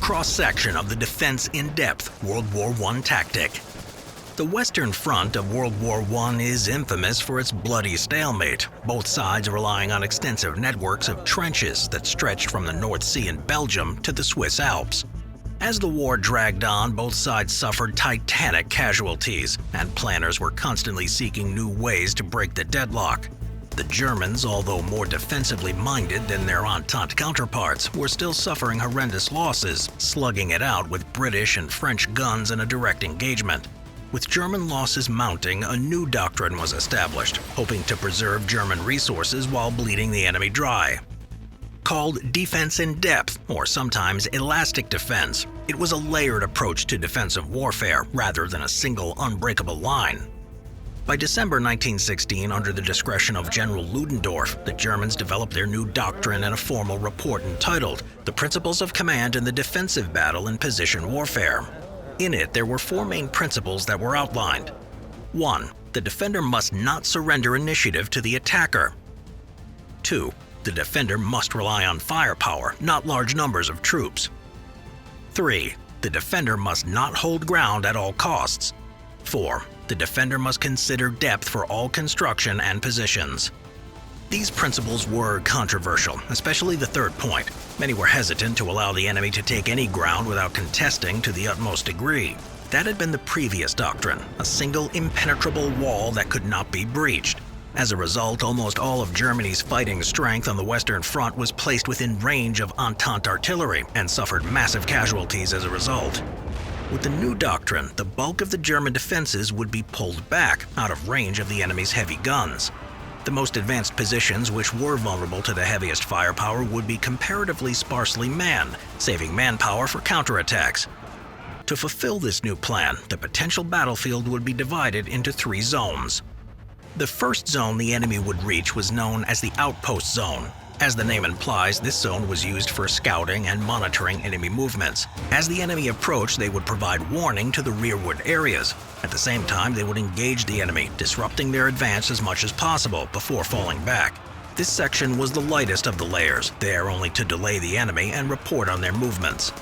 cross-section of the defense-in-depth World War I tactic. The Western Front of World War I is infamous for its bloody stalemate, both sides relying on extensive networks of trenches that stretched from the North Sea in Belgium to the Swiss Alps. As the war dragged on, both sides suffered titanic casualties, and planners were constantly seeking new ways to break the deadlock. The Germans, although more defensively minded than their Entente counterparts, were still suffering horrendous losses, slugging it out with British and French guns in a direct engagement. With German losses mounting, a new doctrine was established, hoping to preserve German resources while bleeding the enemy dry. Called defense in depth, or sometimes elastic defense, it was a layered approach to defensive warfare rather than a single unbreakable line. By December 1916, under the discretion of General Ludendorff, the Germans developed their new doctrine in a formal report entitled "The Principles of Command in the Defensive Battle in Position Warfare." In it, there were four main principles that were outlined. 1. The defender must not surrender initiative to the attacker. 2. The defender must rely on firepower, not large numbers of troops. 3. The defender must not hold ground at all costs. 4. The defender must consider depth for all construction and positions. These principles were controversial, especially the third point. Many were hesitant to allow the enemy to take any ground without contesting to the utmost degree. That had been the previous doctrine, a single impenetrable wall that could not be breached. As a result, almost all of Germany's fighting strength on the Western Front was placed within range of Entente artillery and suffered massive casualties as a result. With the new doctrine, the bulk of the German defenses would be pulled back, out of range of the enemy's heavy guns. The most advanced positions, which were vulnerable to the heaviest firepower, would be comparatively sparsely manned, saving manpower for counterattacks. To fulfill this new plan, the potential battlefield would be divided into 3 zones. The first zone the enemy would reach was known as the outpost zone. As the name implies, this zone was used for scouting and monitoring enemy movements. As the enemy approached, they would provide warning to the rearward areas. At the same time, they would engage the enemy, disrupting their advance as much as possible before falling back. This section was the lightest of the layers, there only to delay the enemy and report on their movements.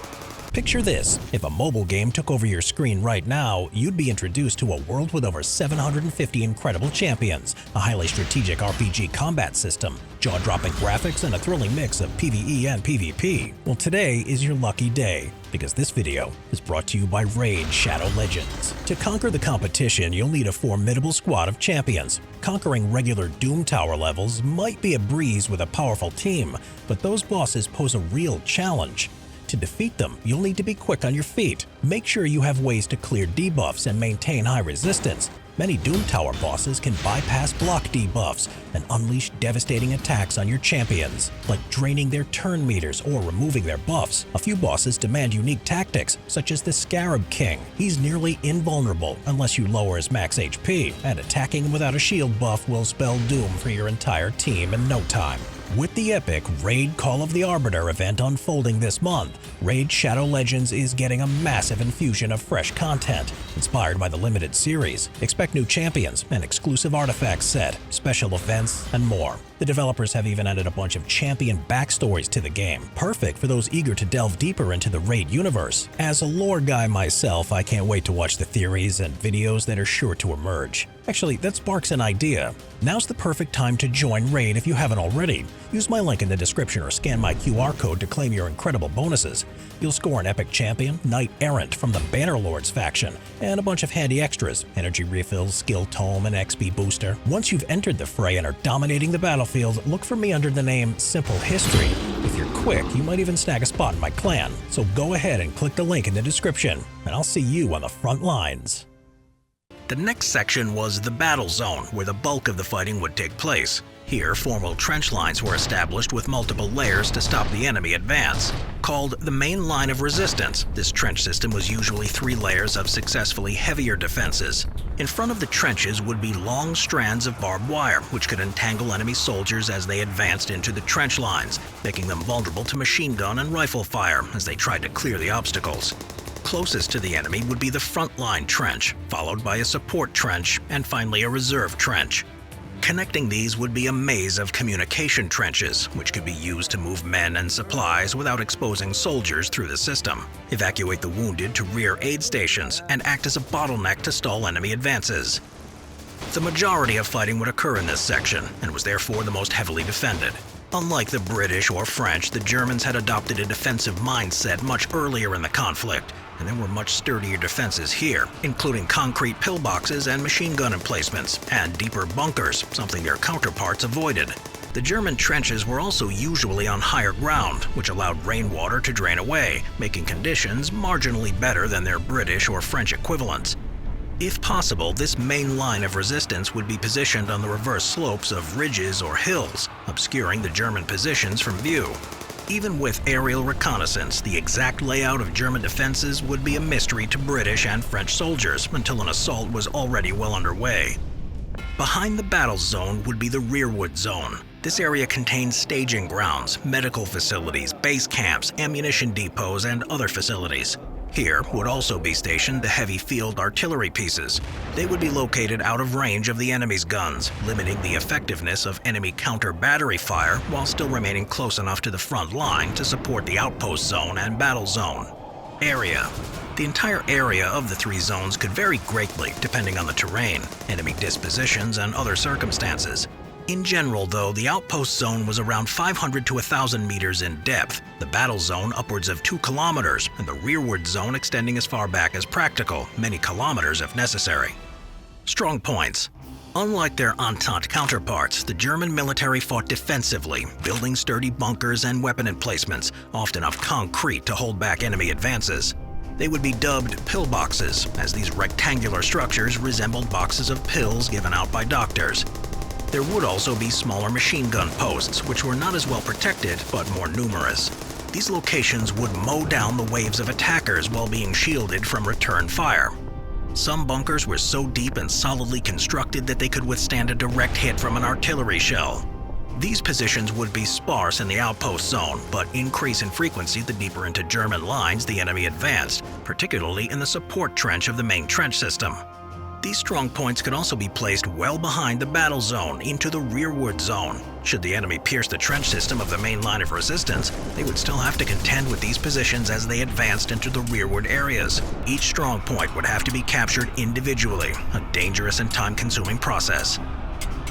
Picture this: if a mobile game took over your screen right now, you'd be introduced to a world with over 750 incredible champions, a highly strategic RPG combat system, jaw-dropping graphics, and a thrilling mix of PvE and PvP. Well, today is your lucky day, because this video is brought to you by Raid Shadow Legends. To conquer the competition, you'll need a formidable squad of champions. Conquering regular Doom Tower levels might be a breeze with a powerful team, but those bosses pose a real challenge. To defeat them, you'll need to be quick on your feet. Make sure you have ways to clear debuffs and maintain high resistance. Many Doom Tower bosses can bypass block debuffs and unleash devastating attacks on your champions, like draining their turn meters or removing their buffs. A few bosses demand unique tactics, such as the Scarab King. He's nearly invulnerable unless you lower his max HP, and attacking him without a shield buff will spell doom for your entire team in no time. With the epic Raid Call of the Arbiter event unfolding this month, Raid Shadow Legends is getting a massive infusion of fresh content, inspired by the limited series. Expect new champions, an exclusive artifact set, special events, and more. The developers have even added a bunch of champion backstories to the game, perfect for those eager to delve deeper into the Raid universe. As a lore guy myself, I can't wait to watch the theories and videos that are sure to emerge. Actually, that sparks an idea. Now's the perfect time to join Raid if you haven't already. Use my link in the description or scan my QR code to claim your incredible bonuses. You'll score an epic champion, Knight Errant from the Bannerlords faction, and a bunch of handy extras, energy refills, skill tome, and XP booster. Once you've entered the fray and are dominating the battlefield, look for me under the name Simple History. If you're quick, you might even snag a spot in my clan. So go ahead and click the link in the description, and I'll see you on the front lines. The next section was the battle zone, where the bulk of the fighting would take place. Here, formal trench lines were established with multiple layers to stop the enemy advance. Called the main line of resistance, this trench system was usually 3 layers of successfully heavier defenses. In front of the trenches would be long strands of barbed wire, which could entangle enemy soldiers as they advanced into the trench lines, making them vulnerable to machine gun and rifle fire as they tried to clear the obstacles. Closest to the enemy would be the front line trench, followed by a support trench, and finally a reserve trench. Connecting these would be a maze of communication trenches, which could be used to move men and supplies without exposing soldiers through the system, evacuate the wounded to rear aid stations, and act as a bottleneck to stall enemy advances. The majority of fighting would occur in this section, and was therefore the most heavily defended. Unlike the British or French, the Germans had adopted a defensive mindset much earlier in the conflict, and there were much sturdier defenses here, including concrete pillboxes and machine gun emplacements, and deeper bunkers, something their counterparts avoided. The German trenches were also usually on higher ground, which allowed rainwater to drain away, making conditions marginally better than their British or French equivalents. If possible, this main line of resistance would be positioned on the reverse slopes of ridges or hills, obscuring the German positions from view. Even with aerial reconnaissance, the exact layout of German defenses would be a mystery to British and French soldiers until an assault was already well underway. Behind the battle zone would be the rearward zone. This area contains staging grounds, medical facilities, base camps, ammunition depots, and other facilities. Here would also be stationed the heavy field artillery pieces. They would be located out of range of the enemy's guns, limiting the effectiveness of enemy counter-battery fire while still remaining close enough to the front line to support the outpost zone and battle zone. Area. The entire area of the three zones could vary greatly depending on the terrain, enemy dispositions, and other circumstances. In general, though, the outpost zone was around 500 to 1,000 meters in depth, the battle zone upwards of 2 kilometers, and the rearward zone extending as far back as practical, many kilometers if necessary. Strong points. Unlike their Entente counterparts, the German military fought defensively, building sturdy bunkers and weapon emplacements, often of concrete to hold back enemy advances. They would be dubbed pillboxes, as these rectangular structures resembled boxes of pills given out by doctors. There would also be smaller machine gun posts, which were not as well protected, but more numerous. These locations would mow down the waves of attackers while being shielded from return fire. Some bunkers were so deep and solidly constructed that they could withstand a direct hit from an artillery shell. These positions would be sparse in the outpost zone, but increase in frequency the deeper into German lines the enemy advanced, particularly in the support trench of the main trench system. These strong points could also be placed well behind the battle zone into the rearward zone. Should the enemy pierce the trench system of the main line of resistance, they would still have to contend with these positions as they advanced into the rearward areas. Each strong point would have to be captured individually, a dangerous and time-consuming process.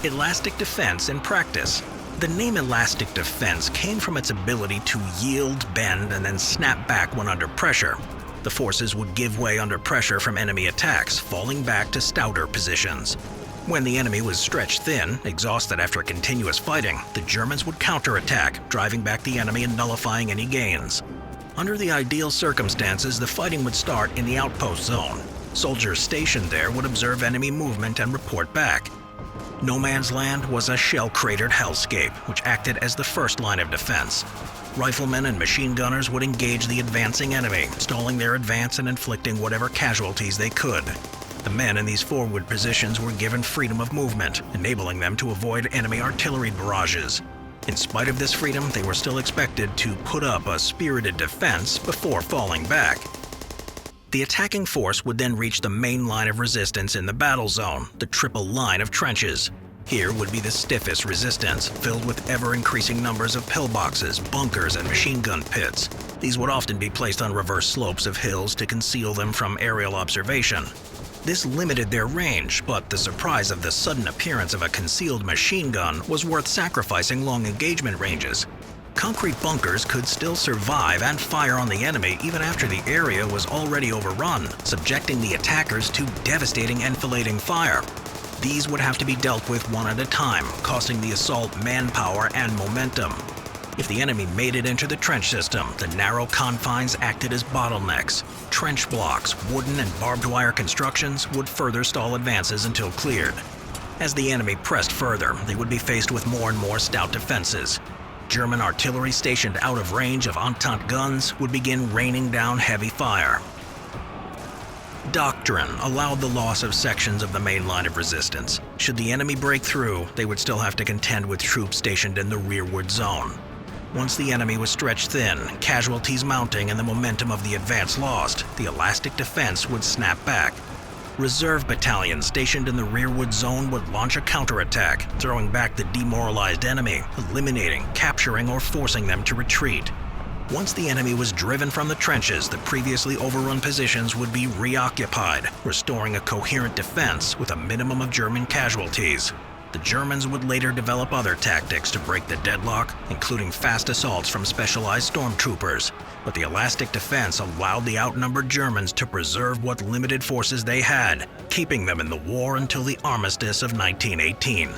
Elastic defense in practice. The name elastic defense came from its ability to yield, bend, and then snap back when under pressure. The forces would give way under pressure from enemy attacks, falling back to stouter positions. When the enemy was stretched thin, exhausted after continuous fighting, the Germans would counterattack, driving back the enemy and nullifying any gains. Under the ideal circumstances, the fighting would start in the outpost zone. Soldiers stationed there would observe enemy movement and report back. No Man's Land was a shell-cratered hellscape, which acted as the first line of defense. Riflemen and machine gunners would engage the advancing enemy, stalling their advance and inflicting whatever casualties they could. The men in these forward positions were given freedom of movement, enabling them to avoid enemy artillery barrages. In spite of this freedom, they were still expected to put up a spirited defense before falling back. The attacking force would then reach the main line of resistance in the battle zone, the triple line of trenches. Here would be the stiffest resistance, filled with ever-increasing numbers of pillboxes, bunkers, and machine gun pits. These would often be placed on reverse slopes of hills to conceal them from aerial observation. This limited their range, but the surprise of the sudden appearance of a concealed machine gun was worth sacrificing long engagement ranges. Concrete bunkers could still survive and fire on the enemy even after the area was already overrun, subjecting the attackers to devastating enfilading fire. These would have to be dealt with one at a time, costing the assault manpower and momentum. If the enemy made it into the trench system, the narrow confines acted as bottlenecks. Trench blocks, wooden and barbed wire constructions would further stall advances until cleared. As the enemy pressed further, they would be faced with more and more stout defenses. German artillery stationed out of range of Entente guns would begin raining down heavy fire. Doctrine allowed the loss of sections of the main line of resistance. Should the enemy break through, they would still have to contend with troops stationed in the rearward zone. Once the enemy was stretched thin, casualties mounting and the momentum of the advance lost, the elastic defense would snap back. Reserve battalions stationed in the rearward zone would launch a counterattack, throwing back the demoralized enemy, eliminating, capturing, or forcing them to retreat. Once the enemy was driven from the trenches, the previously overrun positions would be reoccupied, restoring a coherent defense with a minimum of German casualties. The Germans would later develop other tactics to break the deadlock, including fast assaults from specialized stormtroopers. But the elastic defense allowed the outnumbered Germans to preserve what limited forces they had, keeping them in the war until the armistice of 1918.